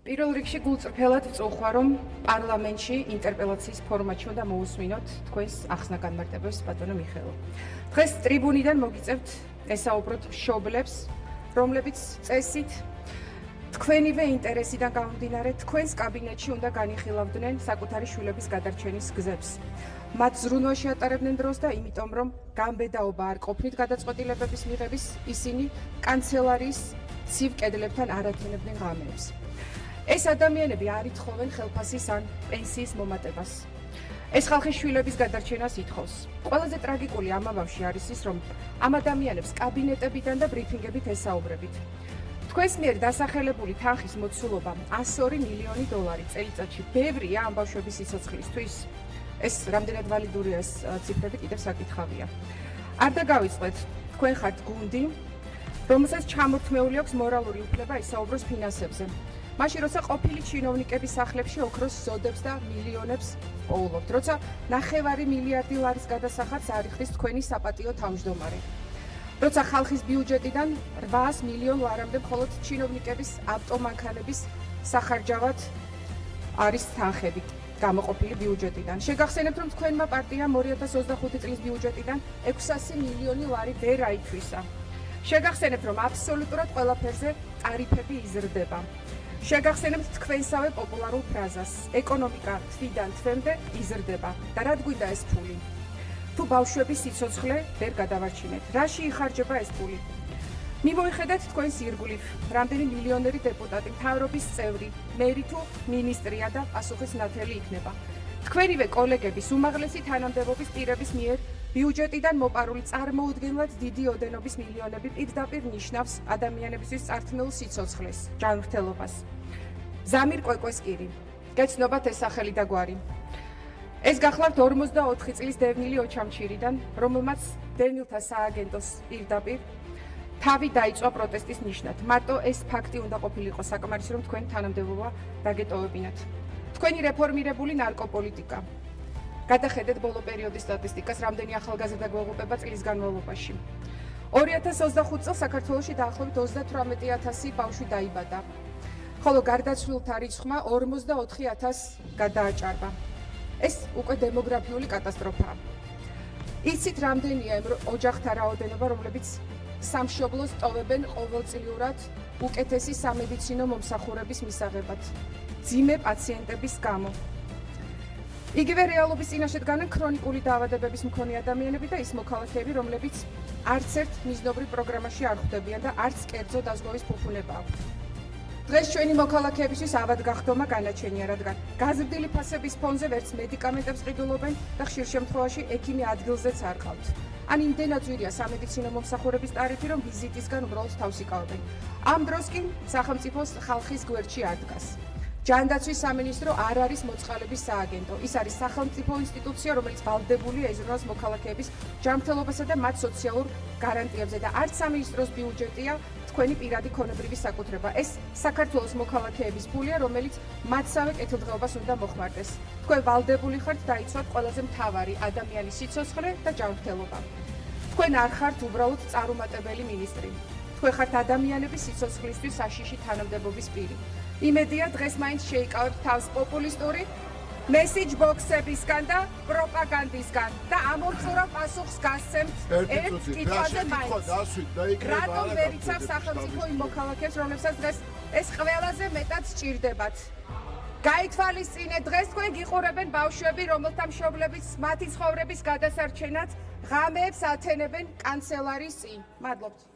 პირველ რიგში გულწრფელად ვწუხვა, რომ პარლამენტში ინტერპელაციის ფორმატში უნდა მოусმინოთ თქვენს ახსნა განმარტებებს, ბატონო მიხეილო. დღეს ტრიბუნიდან მოგიწევთ ესაუბროთ მშობლებს, რომლებიც წესით თქვენივე ინტერესიდან გამომდინარე თქვენს კაბინეტში უნდა განიხილავდნენ საკუთარი შვილების გადარჩენის გზებს. მათ ზრუნვაში ატარებდნენ დროს და იმიტომ, რომ გამბედაობა არ ყოფნით გადაწყვეტილებების მიღების, ისინი კანცელარიის ცივ კედლებთან არ ათენებდნენ ღამეებს. ეს ადამიანები არ ითხოვენ ხელფასის ან პენსიის მომატებას. ეს ხალხი შვილების გადარჩენას ითხოვს. ყველაზე ტრაგიკული ამბავში არის ის, რომ ამ ადამიანებს კაბინეტებიდან და ბრიფინგებით ესაუბრებით. თქვენს მიერ დასახელებული თანხის მოცულობა 102 მილიონი დოლარი წელიწადში ბევრია ამ ბავშვების სიცოცხლისთვის. ეს რამდენად ვალიდურია ეს ციფრები კიდევ საკითხავია. არ დაგავიწყეთ, თქვენ ხართ გუნდი, რომელსაც ჩამორთმეული აქვს მორალური უფლება ესაუბროს ფინანსებზე. მაშინ როცა ყოფილი ჩინოვნიკების სახლებში ოქროს ზოდებს და მილიონებს პოულობთ, როცა 9 მილიარდი ლარის გადასახადს არიხდის თქვენი საპატიო თავმჯდომარე. როცა ხალხის ბიუჯეტიდან 800 მილიონ ლარამდე მხოლოდ ჩინოვნიკების ავტომანქანების სახარჯავად არის თანხები გამოყოფილი ბიუჯეტიდან. შეგახსენებთ, რომ თქვენმა პარტიამ 2025 წლის ბიუჯეტიდან 600 მილიონი ლარი ვერ აითვისა. შეგახსენებთ, რომ აბსოლუტურად ყველაფერზე ტარიფები იზრდება. შეგახსენებთ თქვენსავე პოპულარულ ფრაზას: ეკონომიკა თვიდან თვემდე იზრდება. და რად გვინდა ეს ფული? თუ ბავშვების სიცოცხლე ვერ გადავარჩინეთ, რაში იხარჯება ეს ფული? მიმოიხედეთ თქვენს ირგვლივ, რამდენი მილიონერი დეპუტატი, მთავრობის წევრი, მერი თუ მინისტრია და პასუხის ნათელი იქნება. თქვენივე კოლეგების უმაღლესი თანამდებობის პირების მიერ ბიუჯეტიდან მოპარული წარმოუდგენლად დიდი ოდენობის მილიონები პირდაპირ ნიშნავს ადამიანებისთვის წართმეულ სიცოცხლეს, ჯანმრთელობას. ზამირ კვეკვესკირი, გეცნობათ ეს სახელი და გვარი. ეს გახლავთ 44 წლის დევნილი ოჩამჩირიდან, რომელმაც დევნილთა სააგენტოს პირდაპირ თავი დაიწვა პროტესტის ნიშნად. მარტო ეს ფაქტი უნდა ყოფილიყო საკმარისი, რომ თქვენ თანამდებობა დაგეტოვებინათ. თქვენი რეფორმირებული ნარკოპოლიტიკა. გადახედეთ ბოლო პერიოდის სტატისტიკას, რამდენი ახალგაზრდა გვეღუპება წლის განმავლობაში. 2025 წელს საქართველოში დაახლოებით 38,000 ბავშვი დაიბადა, ხოლო გარდაცვლილთა რიცხვმა 44,000 გადააჭარბა. ეს უკვე დემოგრაფიული კატასტროფაა. იცით რამდენია იმ ოჯახთა რაოდენობა, რომლებიც სამშობლოს ტოვებენ ყოველწლიურად უკეთესი სამედიცინო მომსახურების მისაღებად, ძიმე პაციენტების გამო. იგივე რეალობის წინაშე დგანან ქრონიკული დაავადებების მქონე ადამიანები და ის მოქალაქეები, რომლებიც არც ერთ მიზნობრივ პროგრამაში არ ხვდებიან და არც კერძო დაზღვევის ფუფუნება აქვთ. დღეს ჩვენი მოქალაქეებისთვის ავად გახდომა განაჩენია, რადგან გაზრდილი ფასების ფონზე ვერც მედიკამენტებს ყიდულობენ და ხშირ შემთხვევაში ექიმი ადგილზეც არ ყავთ. ან იმდენად ძვირია სამედიცინო მომსახურების ტარიფი, რომ ვიზიტისგან უბრალოდ თავს იკავებენ. ამ დროს კი სახელმწიფოს ხალხის გვერდში არ დგას. ჯანდაცვის სამინისტრო არ არის მოწყალების სააგენტო. ის არის სახელმწიფო ინსტიტუცია, რომელიც ვალდებულია იზრუნოს მოქალაქეების ჯანმრთელობასა და მათ სოციალურ გარანტიებზე და არც სამინისტროს ბიუჯეტია თქვენი პირადი ქონებრივი საკუთრება. ეს საქართველოს მოქალაქეების ფულია, რომელიც მათსავე კეთილდღეობას უნდა მოხმარდეს. თქვენ ვალდებული ხართ დაიცვათ ყველაზე მთავარი ადამიანის სიცოცხლე და ჯანმრთელობა. თქვენ არ ხართ უბრალოდ წარუმატებელი მინისტრი. თქვენ ხართ ადამიანების სიცოცხლისთვის საშიში თანამდებობის პირი. იმედია დღეს მაინც შეიკავებთ თავს პოპულისტური მესიჯ ბოქსებისგან და პროპაგანდისგან და ამორწურავ პასუხს გასცემთ ერთ კითხვაზე მაინც. რატომ ვერ იცავს სახელმწიფო იმ მოქალაქეებს, რომლებსაც დღეს ეს ყველაზე მეტად სჭირდებათ? გაითვალისწინეთ, დღეს თქვენ გიყურებენ ბავშვები, რომელთა მშობლებიც მათი ცხოვრების გადასარჩენად ღამეებს ათენებენ კანცელარიის წინ. მადლობთ.